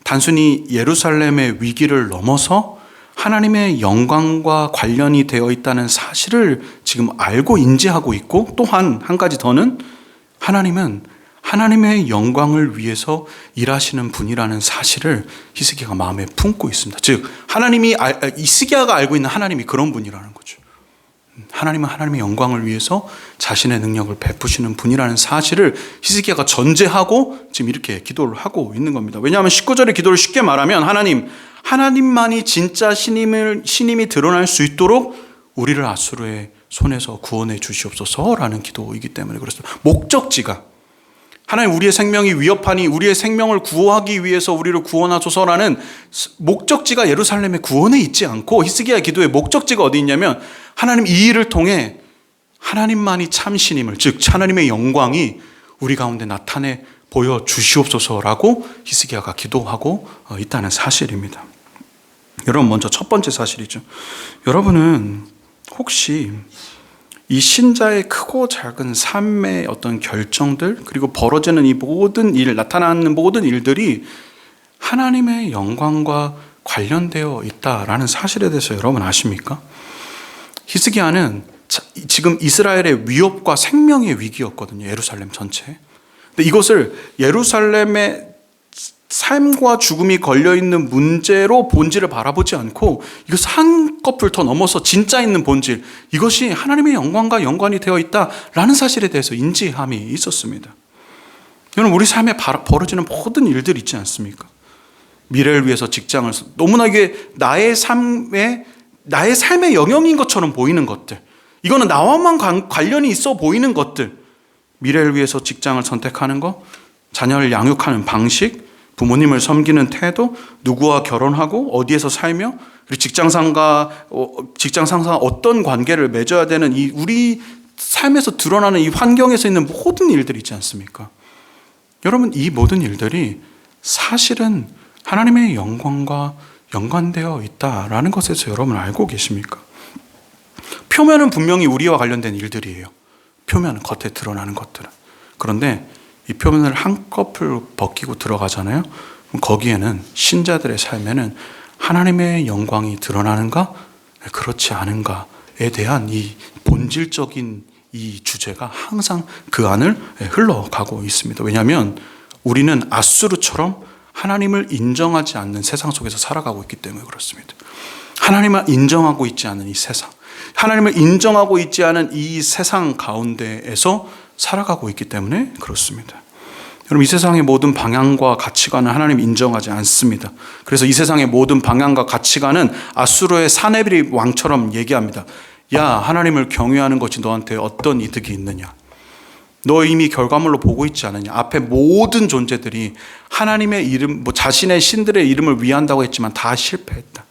단순히 예루살렘의 위기를 넘어서 하나님의 영광과 관련이 되어 있다는 사실을 지금 알고 인지하고 있고, 또한 한 가지 더는 하나님은 하나님의 영광을 위해서 일하시는 분이라는 사실을 히스기야가 마음에 품고 있습니다. 즉 히스기야가 알고 있는 하나님이 그런 분이라는 거죠. 하나님은 하나님의 영광을 위해서 자신의 능력을 베푸시는 분이라는 사실을 히스기야가 전제하고 지금 이렇게 기도를 하고 있는 겁니다. 왜냐하면 19절의 기도를 쉽게 말하면 하나님만이 진짜 신임이 드러날 수 있도록 우리를 아수르의 손에서 구원해 주시옵소서라는 기도이기 때문에 그렇습니다. 목적지가 하나님, 우리의 생명이 위협하니 우리의 생명을 구하기 위해서 우리를 구원하소서라는 목적지가 예루살렘의 구원에 있지 않고, 히스기야의 기도의 목적지가 어디 있냐면 하나님, 이 일을 통해 하나님만이 참 신임을, 즉 하나님의 영광이 우리 가운데 나타내 보여 주시옵소서라고 히스기야가 기도하고 있다는 사실입니다. 여러분, 먼저 첫 번째 사실이죠. 여러분은 혹시 이 신자의 크고 작은 삶의 어떤 결정들, 그리고 벌어지는 이 모든 일, 나타나는 모든 일들이 하나님의 영광과 관련되어 있다라는 사실에 대해서 여러분 아십니까? 히스기야는 지금 이스라엘의 위협과 생명의 위기였거든요. 예루살렘 전체. 근데 이것을 예루살렘의 삶과 죽음이 걸려있는 문제로 본질을 바라보지 않고 이것을 한꺼풀 더 넘어서 진짜 있는 본질, 이것이 하나님의 영광과 연관이 되어 있다라는 사실에 대해서 인지함이 있었습니다. 여러분, 우리 삶에 벌어지는 모든 일들 있지 않습니까? 미래를 위해서 직장을, 너무나 이게 나의 삶의 영역인 것처럼 보이는 것들, 이거는 나와만 관련이 있어 보이는 것들, 미래를 위해서 직장을 선택하는 것, 자녀를 양육하는 방식, 부모님을 섬기는 태도, 누구와 결혼하고 어디에서 살며, 그리고 직장 상사와 어떤 관계를 맺어야 되는 이 우리 삶에서 드러나는 이 환경에서 있는 모든 일들이 있지 않습니까? 여러분, 이 모든 일들이 사실은 하나님의 영광과 연관되어 있다라는 것에서 여러분 알고 계십니까? 표면은 분명히 우리와 관련된 일들이에요. 표면은 겉에 드러나는 것들은. 그런데 이 표면을 한꺼풀 벗기고 들어가잖아요. 그럼 거기에는, 신자들의 삶에는 하나님의 영광이 드러나는가, 그렇지 않은가에 대한 이 본질적인 이 주제가 항상 그 안을 흘러가고 있습니다. 왜냐하면 우리는 아수르처럼 하나님을 인정하지 않는 세상 속에서 살아가고 있기 때문에 그렇습니다. 하나님을 인정하고 있지 않은 이 세상, 하나님을 인정하고 있지 않은 이 세상 가운데에서 살아가고 있기 때문에 그렇습니다. 여러분, 이 세상의 모든 방향과 가치관은 하나님 인정하지 않습니다. 그래서 이 세상의 모든 방향과 가치관은 아수르의 사네립 왕처럼 얘기합니다. 야, 하나님을 경외하는 것이 너한테 어떤 이득이 있느냐? 너 이미 결과물로 보고 있지 않느냐? 앞에 모든 존재들이 하나님의 이름, 자신의 신들의 이름을 위한다고 했지만 다 실패했다.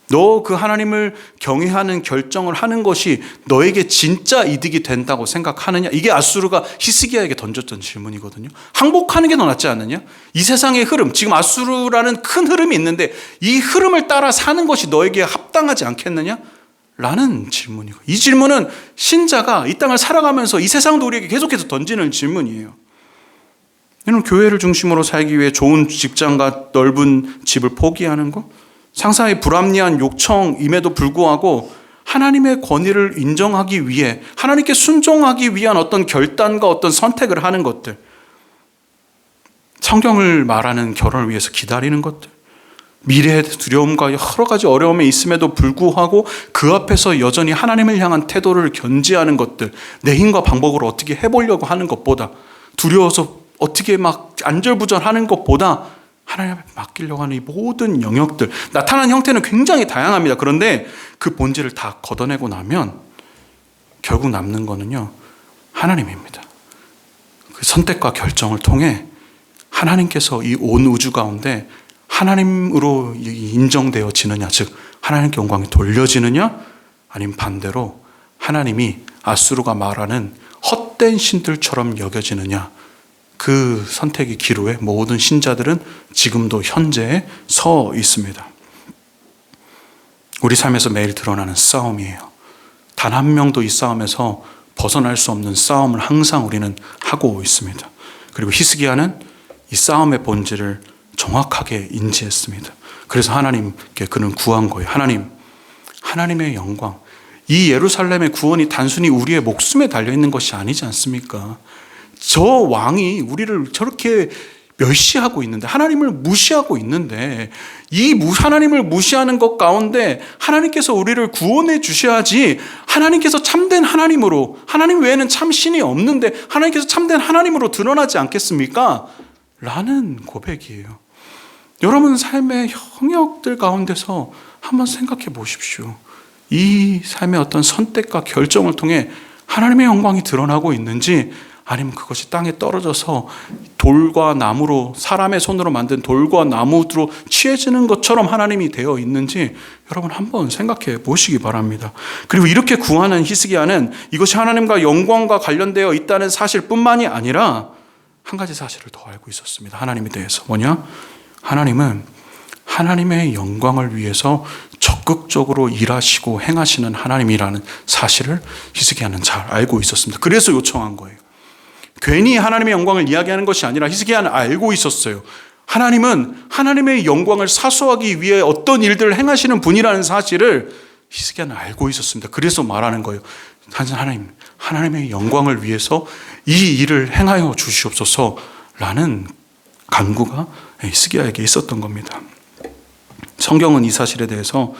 너 그 하나님을 경외하는 결정을 하는 것이 너에게 진짜 이득이 된다고 생각하느냐? 이게 아수르가 히스기야에게 던졌던 질문이거든요. 항복하는 게 더 낫지 않느냐? 이 세상의 흐름, 지금 아수르라는 큰 흐름이 있는데 이 흐름을 따라 사는 것이 너에게 합당하지 않겠느냐? 라는 질문이고, 이 질문은 신자가 이 땅을 살아가면서 이 세상도 우리에게 계속해서 던지는 질문이에요. 이는 교회를 중심으로 살기 위해 좋은 직장과 넓은 집을 포기하는 것, 상사의 불합리한 요청임에도 불구하고 하나님의 권위를 인정하기 위해 하나님께 순종하기 위한 어떤 결단과 어떤 선택을 하는 것들, 성경을 말하는 결혼을 위해서 기다리는 것들, 미래의 두려움과 여러 가지 어려움이 있음에도 불구하고 그 앞에서 여전히 하나님을 향한 태도를 견지하는 것들, 내 힘과 방법으로 어떻게 해보려고 하는 것보다, 두려워서 어떻게 막 안절부절하는 것보다 하나님 앞에 맡기려고 하는 이 모든 영역들, 나타나는 형태는 굉장히 다양합니다. 그런데 그 본질을 다 걷어내고 나면 결국 남는 거는요, 하나님입니다. 그 선택과 결정을 통해 하나님께서 이 온 우주 가운데 하나님으로 인정되어지느냐, 즉 하나님께 영광이 돌려지느냐, 아니면 반대로 하나님이 아수르가 말하는 헛된 신들처럼 여겨지느냐, 그 선택의 기로에 모든 신자들은 지금도 현재에 서 있습니다. 우리 삶에서 매일 드러나는 싸움이에요. 단 한 명도 이 싸움에서 벗어날 수 없는 싸움을 항상 우리는 하고 있습니다. 그리고 히스기야는 이 싸움의 본질을 정확하게 인지했습니다. 그래서 하나님께 그는 구한 거예요. 하나님, 하나님의 영광, 이 예루살렘의 구원이 단순히 우리의 목숨에 달려있는 것이 아니지 않습니까? 저 왕이 우리를 저렇게 멸시하고 있는데, 하나님을 무시하고 있는데, 이 하나님을 무시하는 것 가운데 하나님께서 우리를 구원해 주셔야지, 하나님께서 참된 하나님으로, 하나님 외에는 참 신이 없는데 하나님께서 참된 하나님으로 드러나지 않겠습니까? 라는 고백이에요. 여러분 삶의 영역들 가운데서 한번 생각해 보십시오. 이 삶의 어떤 선택과 결정을 통해 하나님의 영광이 드러나고 있는지, 아니면 그것이 땅에 떨어져서 돌과 나무로, 사람의 손으로 만든 돌과 나무로 취해지는 것처럼 하나님이 되어 있는지 여러분 한번 생각해 보시기 바랍니다. 그리고 이렇게 구하는 히스기야는 이것이 하나님과 영광과 관련되어 있다는 사실뿐만이 아니라 한 가지 사실을 더 알고 있었습니다. 하나님에 대해서. 뭐냐? 하나님은 하나님의 영광을 위해서 적극적으로 일하시고 행하시는 하나님이라는 사실을 히스기야는 잘 알고 있었습니다. 그래서 요청한 거예요. 괜히 하나님의 영광을 이야기하는 것이 아니라 히스기야는 알고 있었어요. 하나님은 하나님의 영광을 사수하기 위해 어떤 일들을 행하시는 분이라는 사실을 히스기야는 알고 있었습니다. 그래서 말하는 거예요. 하나님, 하나님의 영광을 위해서 이 일을 행하여 주시옵소서라는 간구가 히스기야에게 있었던 겁니다. 성경은 이 사실에 대해서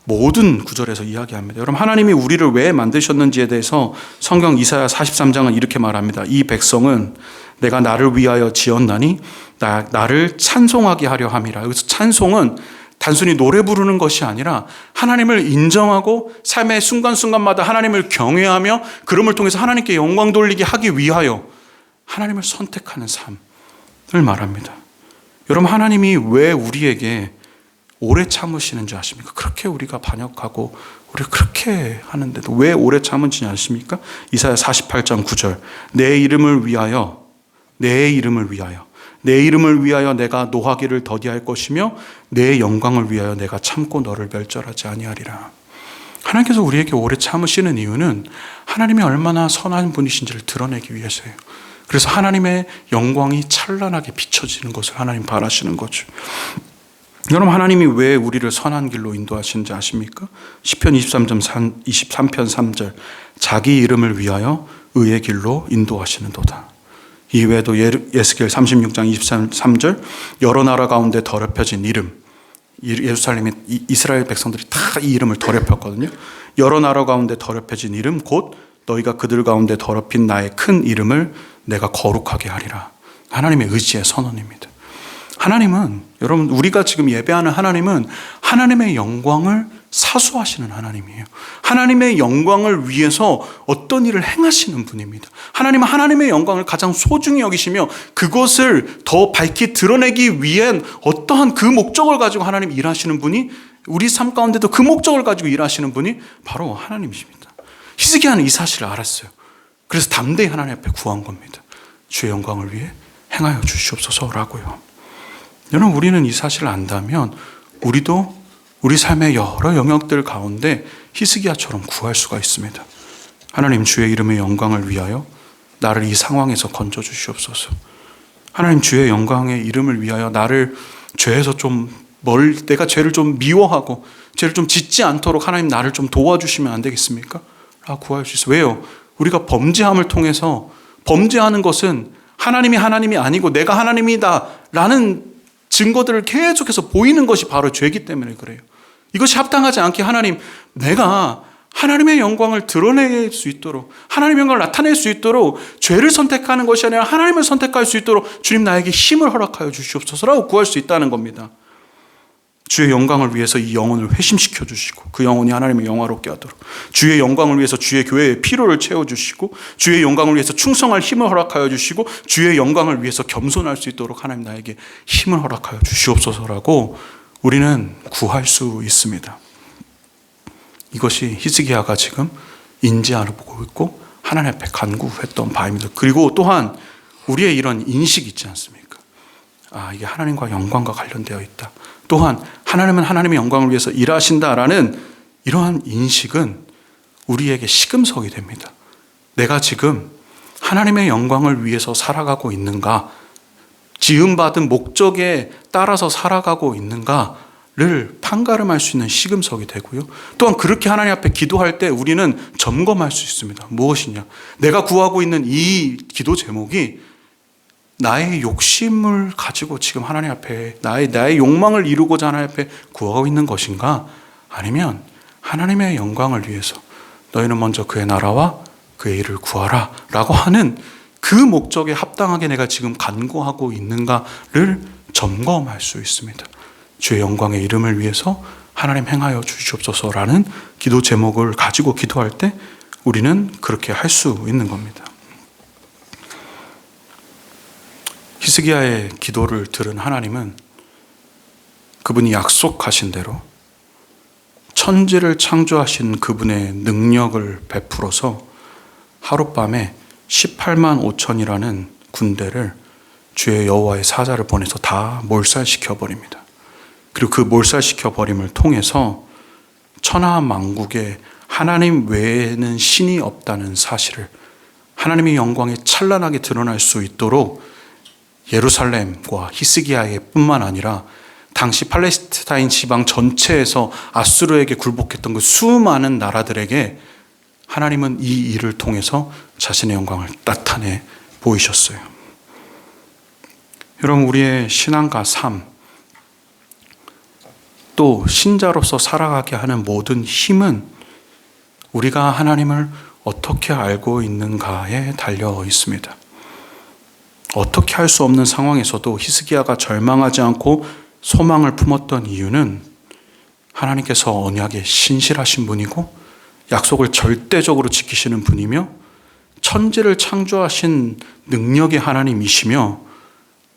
모든 구절에서 이야기합니다. 여러분, 하나님이 우리를 왜 만드셨는지에 대해서 성경 이사야 43장은 이렇게 말합니다. 이 백성은 내가 나를 위하여 지었나니 나를 찬송하게 하려 함이라. 여기서 찬송은 단순히 노래 부르는 것이 아니라 하나님을 인정하고 삶의 순간순간마다 하나님을 경외하며 그럼을 통해서 하나님께 영광 돌리게 하기 위하여 하나님을 선택하는 삶을 말합니다. 여러분, 하나님이 왜 우리에게 오래 참으시는 줄 아십니까? 그렇게 우리가 반역하고 우리 그렇게 하는데도 왜 오래 참은지 아십니까? 이사야 48장 9절. 내 이름을 위하여 내가 노하기를 더디할 것이며 내 영광을 위하여 내가 참고 너를 멸절하지 아니하리라. 하나님께서 우리에게 오래 참으시는 이유는 하나님이 얼마나 선한 분이신지를 드러내기 위해서예요. 그래서 하나님의 영광이 찬란하게 비춰지는 것을 하나님 바라시는 거죠. 여러분, 하나님이 왜 우리를 선한 길로 인도하시는지 아십니까? 시편 23편 3절. 자기 이름을 위하여 의의 길로 인도하시는도다. 이외에도 예스겔 36장 23절. 여러 나라 가운데 더럽혀진 이름. 예루살렘에 이스라엘 백성들이 다 이 이름을 더럽혔거든요. 여러 나라 가운데 더럽혀진 이름 곧 너희가 그들 가운데 더럽힌 나의 큰 이름을 내가 거룩하게 하리라. 하나님의 의지의 선언입니다. 하나님은, 여러분, 우리가 지금 예배하는 하나님은 하나님의 영광을 사수하시는 하나님이에요. 하나님의 영광을 위해서 어떤 일을 행하시는 분입니다. 하나님은 하나님의 영광을 가장 소중히 여기시며 그것을 더 밝히 드러내기 위한 어떠한 그 목적을 가지고 하나님 일하시는 분이 우리 삶 가운데도 그 목적을 가지고 일하시는 분이 바로 하나님이십니다. 히스기야는 이 사실을 알았어요. 그래서 담대히 하나님 앞에 구한 겁니다. 주의 영광을 위해 행하여 주시옵소서라고요. 여러분, 우리는 이 사실을 안다면 우리도 우리 삶의 여러 영역들 가운데 히스기야처럼 구할 수가 있습니다. 하나님, 주의 이름의 영광을 위하여 나를 이 상황에서 건져 주시옵소서. 하나님, 주의 영광의 이름을 위하여 나를 죄에서 내가 죄를 좀 미워하고 죄를 좀 짓지 않도록 하나님 나를 좀 도와주시면 안 되겠습니까? 라고 구할 수 있어요. 왜요? 우리가 범죄함을 통해서 범죄하는 것은 하나님이 아니고 내가 하나님이다 라는 증거들을 계속해서 보이는 것이 바로 죄이기 때문에 그래요. 이것이 합당하지 않게 하나님, 내가 하나님의 영광을 드러낼 수 있도록, 하나님의 영광을 나타낼 수 있도록 죄를 선택하는 것이 아니라 하나님을 선택할 수 있도록 주님 나에게 힘을 허락하여 주시옵소서라고 구할 수 있다는 겁니다. 주의 영광을 위해서 이 영혼을 회심시켜 주시고 그 영혼이 하나님을 영화롭게 하도록, 주의 영광을 위해서 주의 교회의 피로를 채워주시고 주의 영광을 위해서 충성할 힘을 허락하여 주시고 주의 영광을 위해서 겸손할 수 있도록 하나님 나에게 힘을 허락하여 주시옵소서라고 우리는 구할 수 있습니다. 이것이 히스기야가 지금 인지하고 있고 하나님 앞에 간구했던 바입니다. 그리고 또한 우리의 이런 인식이 있지 않습니까? 이게 하나님과 영광과 관련되어 있다. 또한 하나님은 하나님의 영광을 위해서 일하신다라는 이러한 인식은 우리에게 시금석이 됩니다. 내가 지금 하나님의 영광을 위해서 살아가고 있는가, 지음받은 목적에 따라서 살아가고 있는가를 판가름할 수 있는 시금석이 되고요. 또한 그렇게 하나님 앞에 기도할 때 우리는 점검할 수 있습니다. 무엇이냐? 내가 구하고 있는 이 기도 제목이 나의 욕심을 가지고 지금 하나님 앞에 나의 욕망을 이루고자 하나님 앞에 구하고 있는 것인가? 아니면 하나님의 영광을 위해서 너희는 먼저 그의 나라와 그의 일을 구하라 라고 하는 그 목적에 합당하게 내가 지금 간구하고 있는가를 점검할 수 있습니다. 주의 영광의 이름을 위해서 하나님 행하여 주시옵소서라는 기도 제목을 가지고 기도할 때 우리는 그렇게 할 수 있는 겁니다. 히스기야의 기도를 들은 하나님은 그분이 약속하신 대로 천지를 창조하신 그분의 능력을 베풀어서 하룻밤에 18만 5천이라는 군대를 주의 여호와의 사자를 보내서 다 몰살시켜 버립니다. 그리고 그 몰살시켜 버림을 통해서 천하 만국에 하나님 외에는 신이 없다는 사실을, 하나님의 영광이 찬란하게 드러날 수 있도록 예루살렘과 히스기야에 뿐만 아니라 당시 팔레스타인 지방 전체에서 아수르에게 굴복했던 그 수많은 나라들에게 하나님은 이 일을 통해서 자신의 영광을 나타내 보이셨어요. 여러분, 우리의 신앙과 삶, 또 신자로서 살아가게 하는 모든 힘은 우리가 하나님을 어떻게 알고 있는가에 달려 있습니다. 어떻게 할 수 없는 상황에서도 히스기야가 절망하지 않고 소망을 품었던 이유는 하나님께서 언약에 신실하신 분이고 약속을 절대적으로 지키시는 분이며 천지를 창조하신 능력의 하나님이시며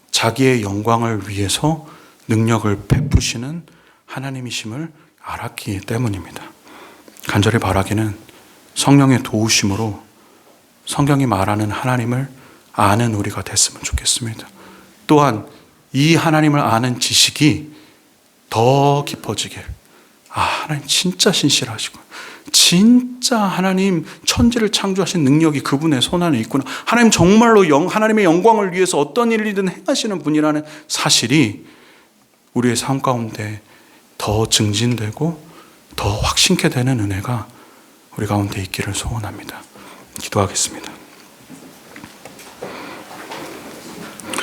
자기의 영광을 위해서 능력을 베푸시는 하나님이심을 알았기 때문입니다. 간절히 바라기는 성령의 도우심으로 성경이 말하는 하나님을 아는 우리가 됐으면 좋겠습니다. 또한 이 하나님을 아는 지식이 더 깊어지길, 하나님 진짜 신실하시고 진짜 하나님 천지를 창조하신 능력이 그분의 손 안에 있구나, 하나님 정말로 하나님의 영광을 위해서 어떤 일이든 행하시는 분이라는 사실이 우리의 삶 가운데 더 증진되고 더 확신케 되는 은혜가 우리 가운데 있기를 소원합니다. 기도하겠습니다.